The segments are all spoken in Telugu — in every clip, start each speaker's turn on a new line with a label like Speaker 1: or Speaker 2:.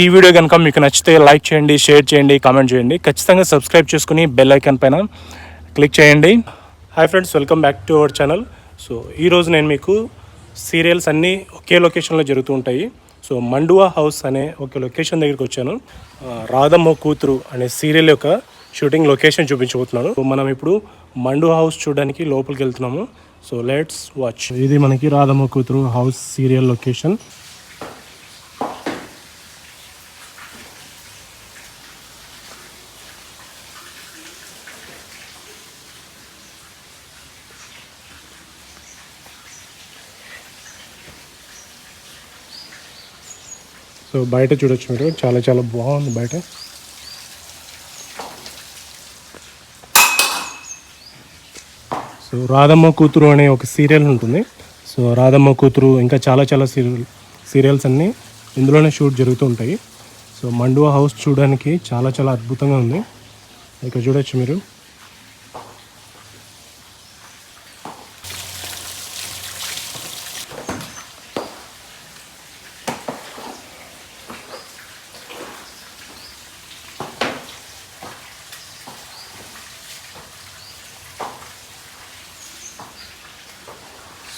Speaker 1: ఈ వీడియో కనుక మీకు నచ్చితే లైక్ చేయండి, షేర్ చేయండి, కామెంట్ చేయండి. ఖచ్చితంగా సబ్స్క్రైబ్ చేసుకుని బెల్ ఐకాన్ పైన క్లిక్ చేయండి. Hi friends, welcome back to our channel. So ఈరోజు నేను మీకు సీరియల్స్ అన్నీ ఒకే లొకేషన్లో జరుగుతూ ఉంటాయి. సో మండువా హౌస్ అనే ఒక లొకేషన్ దగ్గరికి వచ్చాను. రాధమ్మ కూతురు అనే సీరియల్ యొక్క షూటింగ్ లొకేషన్ చూపించబోతున్నాను. మనం ఇప్పుడు మండువా హౌస్ చూడడానికి లోపలికి వెళ్తున్నాము. So let's watch. ఇది మనకి రాధమ్మ కూతురు హౌస్ సీరియల్ లొకేషన్. సో బయట చూడొచ్చు మీరు, చాలా చాలా బాగుంది బయట. సో రాధమ్మ కూతురు అనే ఒక సీరియల్ ఉంటుంది. సో రాధమ్మ కూతురు ఇంకా చాలా చాలా సీరియల్స్ అన్నీ ఇందులోనే షూట్ జరుగుతూ ఉంటాయి. సో మండువా హౌస్ చూడడానికి చాలా చాలా అద్భుతంగా ఉంది. ఇక్కడ చూడొచ్చు మీరు.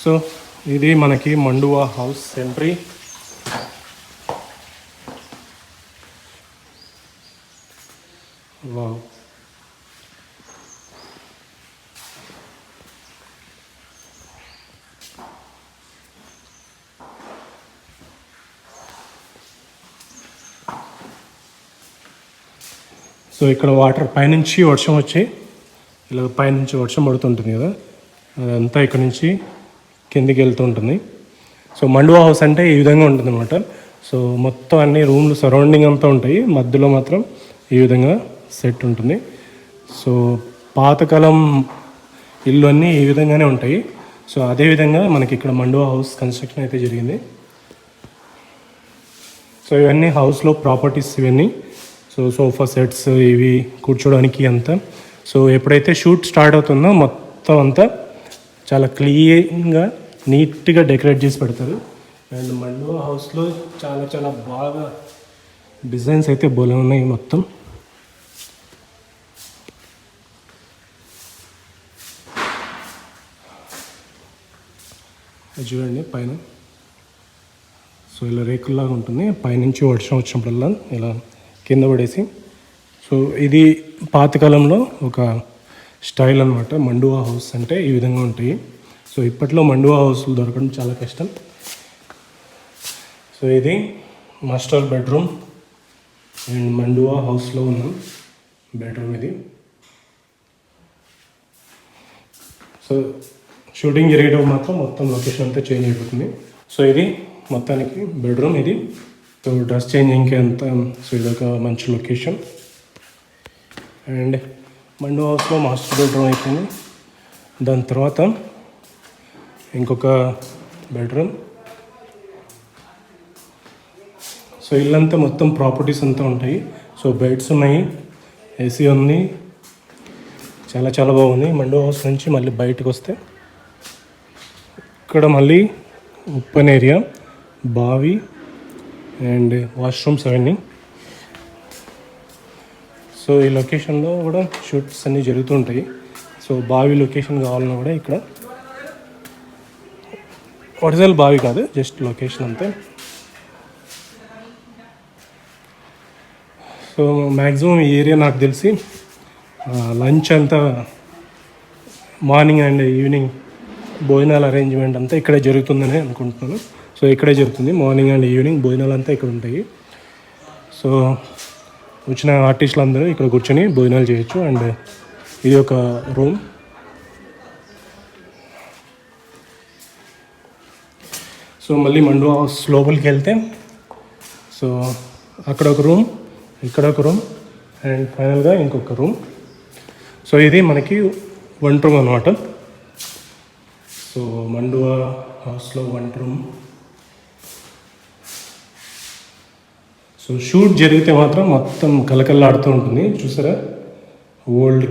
Speaker 1: సో ఇది మనకి మండువా హౌస్ ఎంట్రీ. వావ్, సో ఇక్కడ వాటర్ పైనుంచి వర్షం వచ్చి ఇలా పైనుంచి వర్షం పడుతుంటుంది కదా, అదంతా ఇక్కడ నుంచి కిందికి వెళ్తూ ఉంటుంది. సో మండువా హౌస్ అంటే ఈ విధంగా ఉంటుంది అనమాట. సో మొత్తం అన్ని రూమ్లు సరౌండింగ్ అంతా ఉంటాయి, మధ్యలో మాత్రం ఈ విధంగా సెట్ ఉంటుంది. సో పాతకాలం ఇల్లు అన్నీ ఈ విధంగానే ఉంటాయి. సో అదేవిధంగా మనకి ఇక్కడ మండువా హౌస్ కన్స్ట్రక్షన్ అయితే జరిగింది. సో ఇవన్నీ హౌస్లో ప్రాపర్టీస్ ఇవన్నీ. సో సోఫా సెట్స్ ఇవి కూర్చోడానికి అంతా. సో ఎప్పుడైతే షూట్ స్టార్ట్ అవుతుందో మొత్తం అంతా చాలా క్లీన్గా నీట్గా డెకరేట్ చేసి పెడతారు. అండ్ మండువా హౌస్లో చాలా చాలా బాగా డిజైన్స్ అయితే బోలే ఉన్నాయి మొత్తం. చూడండి పైన. సో ఇలా రేకుల్లాగా ఉంటుంది, పైనుంచి వర్షం వచ్చినప్పుడల్లా ఇలా కింద పడేసి. సో ఇది పాతకాలంలో ఒక స్టైల్ అనమాట. మండువా హౌస్ అంటే ఈ విధంగా ఉంటాయి. సో ఇప్పట్లో మండువా హౌస్లు దొరకడం చాలా కష్టం. సో ఇది మాస్టర్ బెడ్రూమ్ అండ్ మండువా హౌస్లో ఉన్న బెడ్రూమ్ ఇది. సో షూటింగ్ జరిగేటప్పుడు మాత్రం మొత్తం లొకేషన్ అంతా చేంజ్ అయిపోతుంది. సో ఇది మొత్తానికి బెడ్రూమ్ ఇది. సో డ్రెస్ చేంజింగ్కి అంతా. సో ఇదొక మంచి లొకేషన్. అండ్ మండువా హౌస్లో మాస్టర్ బెడ్రూమ్ అయిపోయింది. దాని తర్వాత ఇంకొక బెడ్రూమ్. సో ఇల్లంతా మొత్తం ప్రాపర్టీస్ అంతా ఉంటాయి. సో బెడ్స్ ఉన్నాయి, ఏసీ ఉంది, చాలా చాలా బాగుంది. మండువా హౌస్ నుంచి మళ్ళీ బయటకు వస్తే ఇక్కడ మళ్ళీ ఓపెన్ ఏరియా, బావి అండ్ వాష్రూమ్స్ అవన్నీ. సో ఈ లొకేషన్లో కూడా షూట్స్ అన్నీ జరుగుతూ ఉంటాయి. సో బావి లొకేషన్ కావాలన్నా కూడా ఇక్కడ, ఒరిజినల్ బావి కాదు, జస్ట్ లొకేషన్ అంతే. సో మ్యాక్సిమం ఈ ఏరియా నాకు తెలిసి లంచ్ అంతా మార్నింగ్ అండ్ ఈవినింగ్ భోజనాల అరేంజ్మెంట్ అంతా ఇక్కడే జరుగుతుందని అనుకుంటున్నాను. సో ఇక్కడే జరుగుతుంది, మార్నింగ్ అండ్ ఈవినింగ్ భోజనాలు అంతా ఇక్కడ ఉంటాయి. సో వచ్చిన ఆర్టిస్టులు అందరూ ఇక్కడ కూర్చొని భోజనాలు చేయొచ్చు. అండ్ ఇది ఒక రూమ్. సో మళ్ళీ మండువా హౌస్ లోపలికి వెళ్తే సో అక్కడ ఒక రూమ్, ఇక్కడ ఒక రూమ్ అండ్ ఫైనల్గా ఇంకొక రూమ్. సో ఇది మనకి వన్ రూమ్ అనమాట. సో మండువా హౌస్లో వన్ రూమ్. సో షూట్ జరిగితే మాత్రం మొత్తం కలకల్లాడుతూ ఉంటుంది, చూసారా, ఓల్డ్.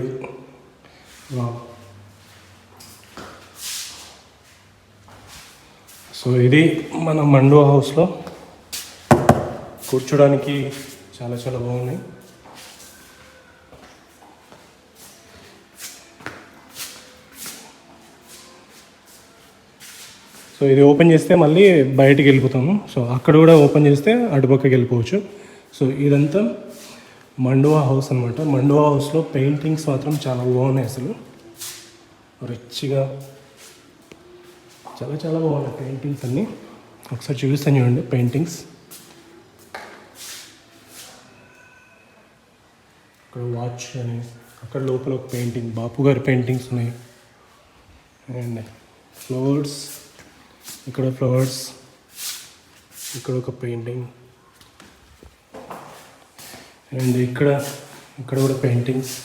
Speaker 1: సో ఇది మన మండువా హౌస్లో కూర్చోడానికి చాలా చాలా బాగున్నాయి. సో ఇది ఓపెన్ చేస్తే మళ్ళీ బయటికి వెళ్ళిపోతాము. సో అక్కడ కూడా ఓపెన్ చేస్తే అటుపక్కకి వెళ్ళిపోవచ్చు. సో ఇదంతా మండువా హౌస్ అనమాట. మండువా హౌస్లో పెయింటింగ్స్ మాత్రం చాలా బాగున్నాయి. అసలు రిచ్గా చాలా చాలా బాగున్నాయి పెయింటింగ్స్ అన్నీ. ఒకసారి చూపిస్తాను చూడండి పెయింటింగ్స్. అక్కడ వాచ్ అని, అక్కడ లోపల ఒక పెయింటింగ్, బాపు గారి పెయింటింగ్స్ ఉన్నాయి. అండ్ ఫ్లవర్స్, ఇక్కడ ఫ్లవర్స్, ఇక్కడ ఒక పెయింటింగ్. అండ్ ఇక్కడ కూడా పెయింటింగ్స్.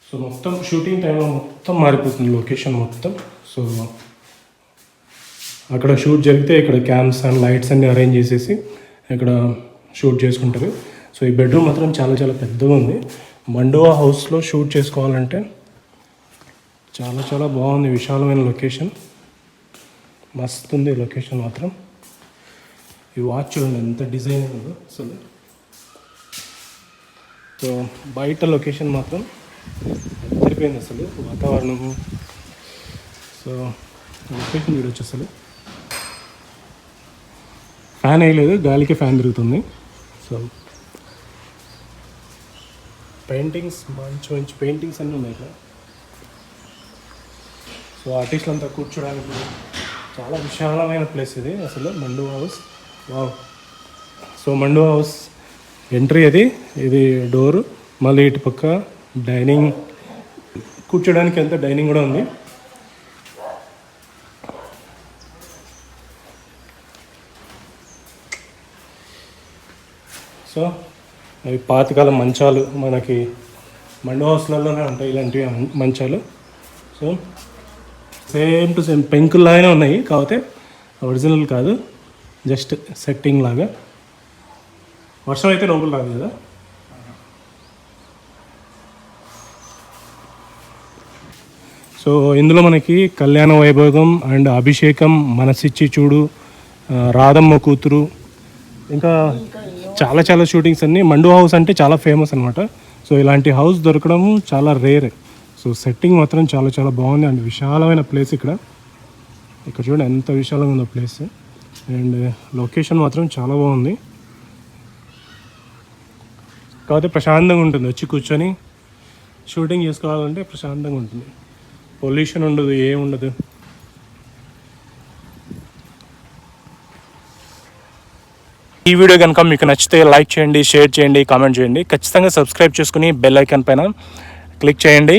Speaker 1: సో మొత్తం షూటింగ్ టైంలో మొత్తం మారిపోతుంది లొకేషన్ మొత్తం. సో అక్కడ షూట్ జరిగితే ఇక్కడ క్యామ్స్ అండ్ లైట్స్ అన్నీ అరేంజ్ చేసేసి ఇక్కడ షూట్ చేసుకుంటారు. సో ఈ బెడ్రూమ్ మాత్రం చాలా చాలా పెద్దగా ఉంది. మండువా హౌస్లో షూట్ చేసుకోవాలంటే చాలా చాలా బాగుంది. విశాలమైన లొకేషన్, మస్తు ఉంది లొకేషన్ మాత్రం. ఈ వాచ్ చూడండి ఎంత డిజైన్ ఉందో అసలు. సో బయట లొకేషన్ మాత్రం సరిపోయింది అసలు వాతావరణము. సో లొకేషన్ చూడొచ్చు. అసలు ఫ్యాన్ వేయలేదు, గాలికి ఫ్యాన్ తిరుగుతుంది. సో పెయింటింగ్స్, మంచి మంచి పెయింటింగ్స్ అన్నీ ఉన్నాయి ఇక్కడ. సో ఆర్టిస్టులు అంతా కూర్చోడానికి చాలా విశాలమైన ప్లేస్ ఇది అసలు మండువా హౌస్. వావ్. సో మండువా హౌస్ ఎంట్రీ అది, ఇది డోరు. మళ్ళీ ఇటు పక్క డైనింగ్, కూర్చోడానికి అంతా డైనింగ్ కూడా ఉంది. సో అవి పాతకాలం మంచాలు, మనకి మండువా హౌస్లలోనే ఉంటాయి ఇలాంటివి మంచాలు. సో సేమ్ టు సేమ్ పెంకుల్లాగానే ఉన్నాయి, కాకపోతే ఒరిజినల్ కాదు, జస్ట్ సెట్టింగ్ లాగా. వర్షం అయితే లోపల రాదు కదా. సో ఇందులో మనకి కళ్యాణ వైభోగం అండ్ అభిషేకం, మనసిచ్చి చూడు, రాధమ్మ కూతురు, ఇంకా చాలా చాలా షూటింగ్స్ అన్నీ. మండువా హౌస్ అంటే చాలా ఫేమస్ అనమాట. సో ఇలాంటి హౌస్ దొరకడం చాలా రేర్. సో సెట్టింగ్ మాత్రం చాలా చాలా బాగుంది అండ్ విశాలమైన ప్లేస్ ఇక్కడ. ఇక్కడ చూడండి ఎంత విశాలంగా ఉందో ప్లేస్. అండ్ లొకేషన్ మాత్రం చాలా బాగుంది, కాకపోతే ప్రశాంతంగా ఉంటుంది. వచ్చి కూర్చొని షూటింగ్ చేసుకోవాలంటే ప్రశాంతంగా ఉంటుంది, పొల్యూషన్ ఉండదు, ఏం ఉండదు. ఈ వీడియో కనుక మీకు నచ్చితే లైక్ చేయండి, షేర్ చేయండి, కామెంట్ చేయండి. ఖచ్చితంగా సబ్స్క్రైబ్ చేసుకుని బెల్ ఐకాన్ పైన క్లిక్ చేయండి.